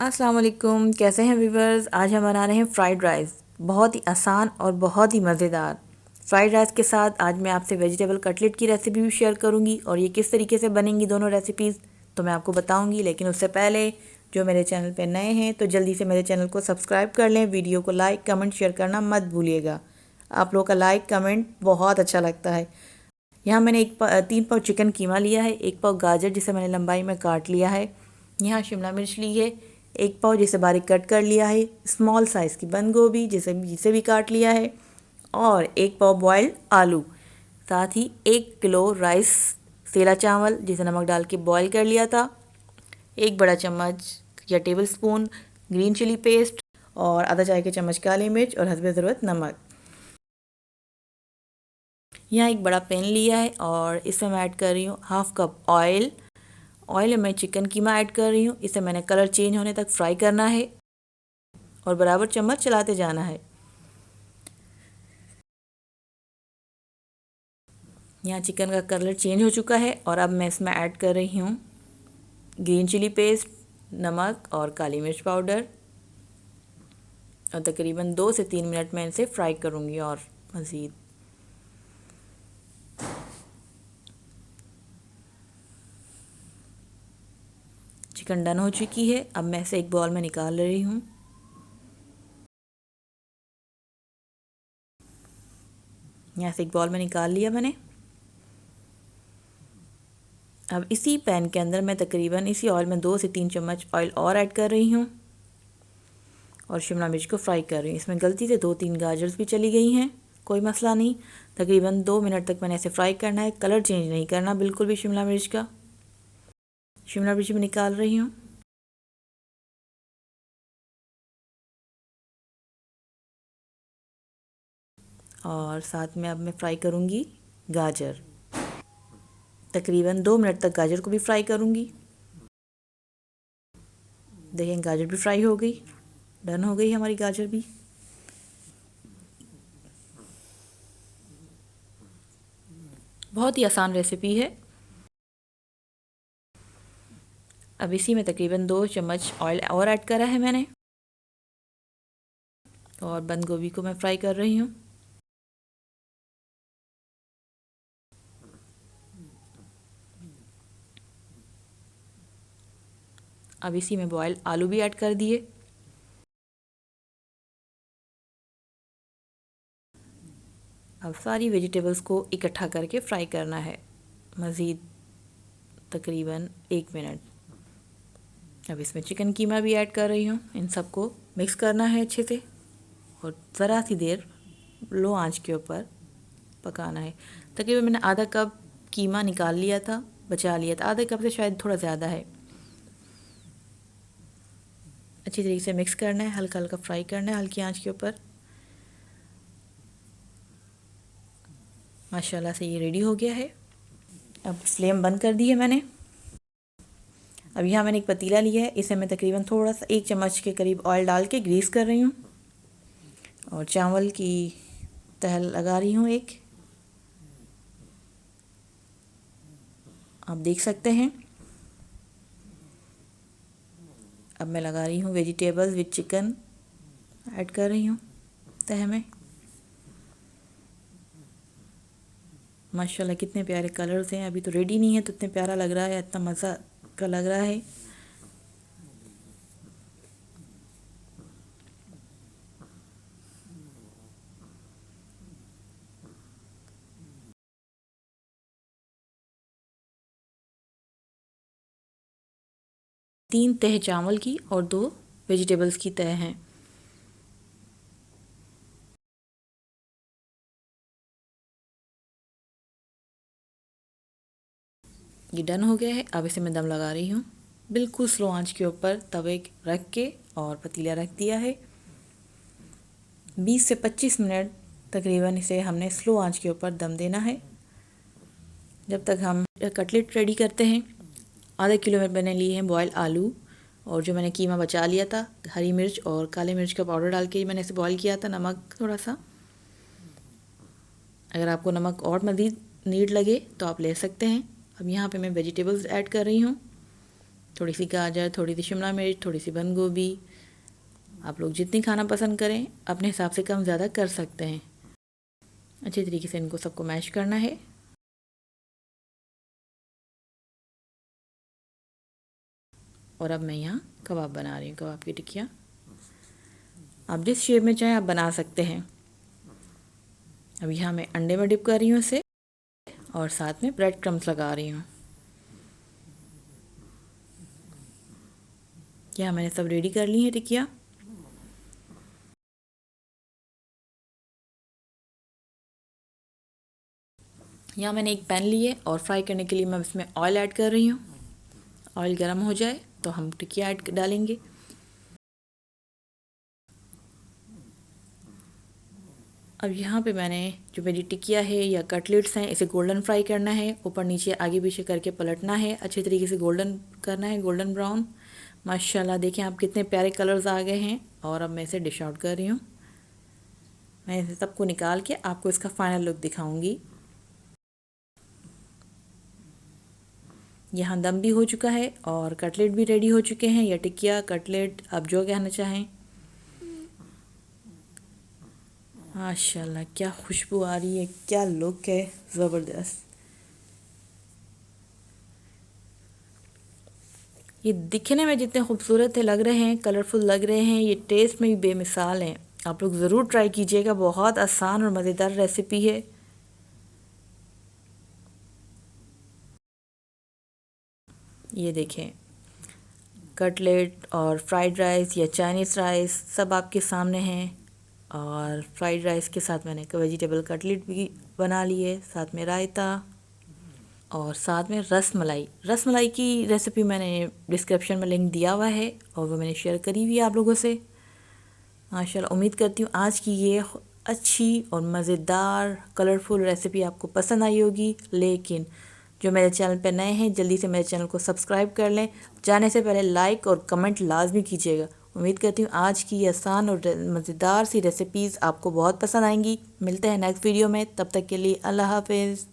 अस्सलाम वालेकुम, कैसे हैं व्यूवर्स। आज हम बना रहे हैं फ़्राइड राइस। बहुत ही आसान और बहुत ही मज़ेदार फ़्राइड राइस के साथ आज मैं आपसे वेजिटेबल कटलेट की रेसिपी भी शेयर करूंगी और ये किस तरीके से बनेंगी दोनों रेसिपीज़ तो मैं आपको बताऊंगी। लेकिन उससे पहले जो मेरे चैनल पर नए हैं तो जल्दी से मेरे चैनल को सब्सक्राइब कर लें। वीडियो को लाइक कमेंट शेयर करना मत भूलिएगा। आप लोगों का लाइक कमेंट बहुत अच्छा लगता है। यहाँ मैंने 3 पाव चिकन कीमा लिया है, 1 पाव गाजर जिसे मैंने लंबाई में काट लिया है, यहाँ शिमला मिर्च ली है 1 पाव जिसे बारीक कट कर लिया है, स्मॉल साइज़ की बंद गोभी जिसे भी काट लिया है और 1 पाव बॉयल्ड आलू, साथ ही 1 किलो राइस सेला चावल जिसे नमक डाल के बॉयल कर लिया था, 1 बड़ा चम्मच या tablespoon green chilli paste और आधा चाय के चम्मच काली मिर्च और हस्बे ज़रूरत नमक। यहाँ एक बड़ा पैन लिया है और इसमें मैं ऐड कर रही हूँ 1/2 कप ऑयल। ऑयल में मैं चिकन कीमा ऐड कर रही हूँ। इसे मैंने कलर चेंज होने तक फ्राई करना है और बराबर चम्मच चलाते जाना है। यहाँ चिकन का कलर चेंज हो चुका है और अब मैं इसमें ऐड कर रही हूँ ग्रीन चिली पेस्ट, नमक और काली मिर्च पाउडर और तकरीबन 2 से 3 मिनट में इसे फ्राई करूँगी और मज़ीद। चिकन डन हो चुकी है। अब मैं इसे एक बाउल में निकाल रही हूँ। यहाँ से एक बाउल में निकाल लिया मैंने। अब इसी पैन के अंदर मैं तकरीबन इसी ऑयल में 2 से 3 चम्मच ऑयल और ऐड कर रही हूँ और शिमला मिर्च को फ्राई कर रही हूँ। इसमें गलती से 2-3 गाजर्स भी चली गई हैं, कोई मसला नहीं। तकरीबन 2 मिनट तक मैंने इसे फ्राई करना है, कलर चेंज नहीं करना बिल्कुल भी शिमला मिर्च का। शिमला मिर्च भी निकाल रही हूँ। और साथ में अब मैं फ्राई करूँगी गाजर। तकरीबन 2 मिनट तक गाजर को भी फ्राई करूँगी। देखें गाजर भी फ्राई हो गई, डन हो गई हमारी गाजर भी। बहुत ही आसान रेसिपी है। अब इसी में तकरीबन 2 चम्मच ऑयल और ऐड करा है मैंने और बंद गोभी को मैं फ्राई कर रही हूँ। अब इसी में बॉयल आलू भी ऐड कर दिए। अब सारी वेजिटेबल्स को इकट्ठा करके फ्राई करना है मज़ीद तकरीबन 1 मिनट। अब इसमें चिकन कीमा भी ऐड कर रही हूँ। इन सबको मिक्स करना है अच्छे से और ज़रा सी देर लो आंच के ऊपर पकाना है। तकरीबन मैंने आधा कप कीमा निकाल लिया था, बचा लिया था, आधे कप से शायद थोड़ा ज़्यादा है। अच्छी तरीके से मिक्स करना है, हल्का हल्का फ्राई करना है हल्की आंच के ऊपर। माशाल्लाह से ये रेडी हो गया है। अब फ्लेम बंद कर दी है मैंने। अब यहाँ मैंने एक पतीला लिया है, इसे मैं तकरीबन थोड़ा सा 1 चम्मच के करीब ऑयल डाल के ग्रीस कर रही हूँ और चावल की तह लगा रही हूँ एक। आप देख सकते हैं। अब मैं लगा रही हूँ वेजिटेबल्स विद चिकन ऐड कर रही हूँ तह में। माशाल्लाह कितने प्यारे कलर्स हैं। अभी तो रेडी नहीं है तो इतने प्यारा लग रहा है, इतना मज़ा का लग रहा है। तीन तह चावल की और 2 वेजिटेबल्स की तह हैं। ये डन हो गया है। अब इसे मैं दम लगा रही हूँ बिल्कुल स्लो आंच के ऊपर तवे रख के और पतीला रख दिया है। 20 से 25 मिनट तकरीबन इसे हमने स्लो आंच के ऊपर दम देना है जब तक हम कटलेट रेडी करते हैं। आधा किलो में मैंने लिए हैं बॉयल आलू और जो मैंने कीमा बचा लिया था, हरी मिर्च और काले मिर्च का पाउडर डाल के मैंने इसे बॉयल किया था, नमक थोड़ा सा। अगर आपको नमक और मज़ीद नीड लगे तो आप ले सकते हैं। अब यहाँ पे मैं वेजिटेबल्स ऐड कर रही हूँ। थोड़ी सी गाजर, थोड़ी सी शिमला मिर्च, थोड़ी सी बंद गोभी। आप लोग जितनी खाना पसंद करें अपने हिसाब से कम ज़्यादा कर सकते हैं। अच्छे तरीके से इनको सबको मैश करना है। और अब मैं यहाँ कबाब बना रही हूँ, कबाब की टिक्कियाँ। आप जिस शेप में चाहें आप बना सकते हैं। अब यहाँ मैं अंडे में डिप कर रही हूँ इसे और साथ में ब्रेड क्रम्स लगा रही हूँ। यहाँ मैंने सब रेडी कर ली है टिक्कियाँ। यहाँ मैंने एक पैन लिए और फ्राई करने के लिए मैं इसमें ऑयल ऐड कर रही हूँ। ऑयल गर्म हो जाए तो हम टिक्कियाँ ऐड डालेंगे। अब यहाँ पे मैंने जो मेरी टिक्किया है या कटलेट्स हैं इसे गोल्डन फ्राई करना है। ऊपर नीचे आगे पीछे करके पलटना है, अच्छे तरीके से गोल्डन करना है, गोल्डन ब्राउन। माशाल्लाह देखें आप कितने प्यारे कलर्स आ गए हैं। और अब मैं इसे डिश आउट कर रही हूँ। मैं इसे सबको निकाल के आपको इसका फाइनल लुक दिखाऊंगी। यहाँ दम भी हो चुका है और कटलेट भी रेडी हो चुके हैं, या टिक्किया कटलेट आप जो कहना चाहें। माशाल्लाह क्या खुशबू आ रही है, क्या लुक है, ज़बरदस्त। ये दिखने में जितने खूबसूरत लग रहे हैं, कलरफुल लग रहे हैं, ये टेस्ट में भी बेमिसाल हैं। आप लोग ज़रूर ट्राई कीजिएगा, बहुत आसान और मज़ेदार रेसिपी है। ये देखें कटलेट और फ्राइड राइस या चाइनीज़ राइस सब आपके सामने हैं। और फ्राइड राइस के साथ मैंने वेजिटेबल कटलेट भी बना ली है, साथ में रायता और साथ में रस मलाई। रस मलाई की रेसिपी मैंने डिस्क्रिप्शन में लिंक दिया हुआ है और वो मैंने शेयर करी हुई है आप लोगों से। माशाल्लाह उम्मीद करती हूँ आज की ये अच्छी और मज़ेदार कलरफुल रेसिपी आपको पसंद आई होगी। लेकिन जो मेरे चैनल पर नए हैं जल्दी से मेरे चैनल को सब्सक्राइब कर लें। जाने से पहले लाइक और कमेंट लाजमी कीजिएगा। उम्मीद करती हूँ आज की ये आसान और मज़ेदार सी रेसिपीज़ आपको बहुत पसंद आएंगी। मिलते हैं नेक्स्ट वीडियो में, तब तक के लिए अल्लाह हाफिज़।